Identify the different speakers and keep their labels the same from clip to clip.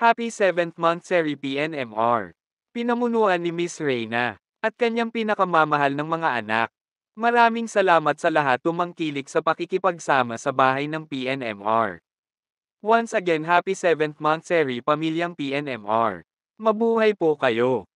Speaker 1: Happy 7th month Seri PNMR. Pinamunuan ni Miss Reyna at kanyang pinakamamahal ng mga anak. Maraming salamat sa lahat tumangkilik sa pakikipagsama sa bahay ng PNMR. Once again, happy 7th month Seri pamilyang PNMR. Mabuhay po kayo!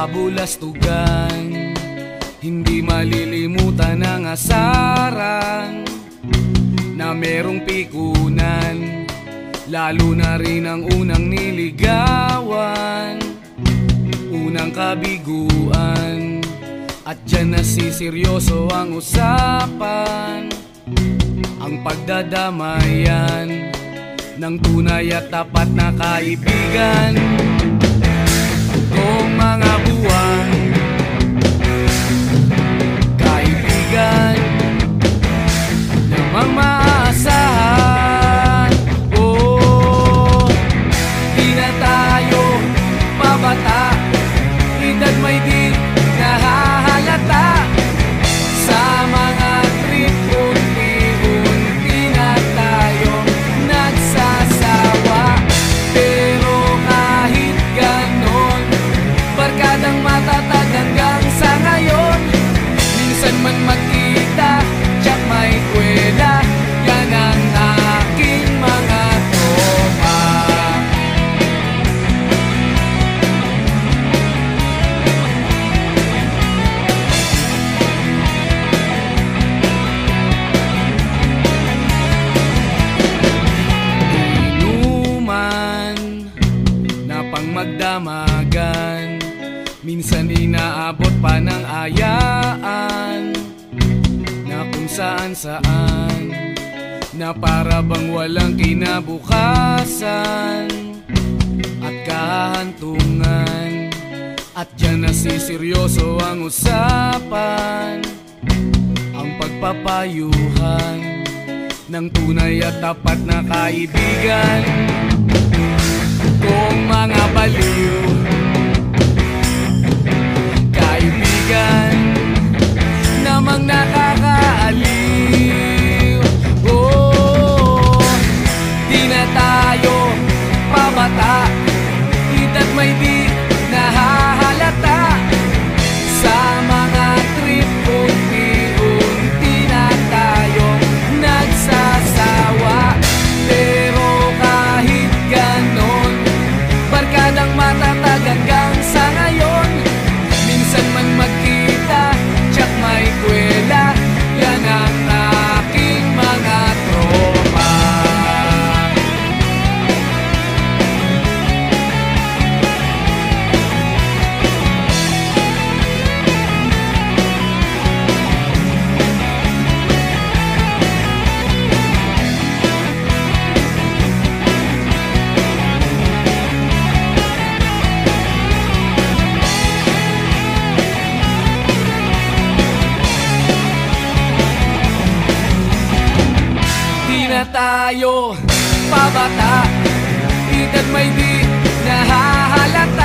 Speaker 2: Kabulastugan, hindi malilimutan ang asaran na merong pikunan, lalo na rin ang unang niligawan, unang kabiguan, at dyan nasiseryoso ang usapan, ang pagdadamayan ng tunay at tapat na kaibigan. Kung mga buwan, kaibigan, namang maaasahan. Oh, di na tayo pabata, edad may di nahahalata. Sa mga trip, unti-unti na tayong nagsasawa. Pero kahit ganon, barkadang matatag hanggang sa ngayon. Minsan man magkita, tiyak may kwela, yan ang aking mga tropa. Inuman na pang magdamagan, minsan inaabot pa ng ayaan, na kung saan-saan, na para bang walang kinabukasan at kahantungan. At dyan nasiseryoso ang usapan, ang pagpapayuhan ng tunay at tapat na kaibigan. Kung mga baliw, kaibigan, namang nakakaaliw. Oh, di na tayo pabata, edad may di nahahalata. Sa mga trip, unti-unti na tayo nagsasawa. Pero kahit ganon, barkadang matatag hanggang sa ngayon. Minsan man magkita, tiyak may kwela, yan ang aking mga tropa. Tayo pabata, edad may di nahahalata.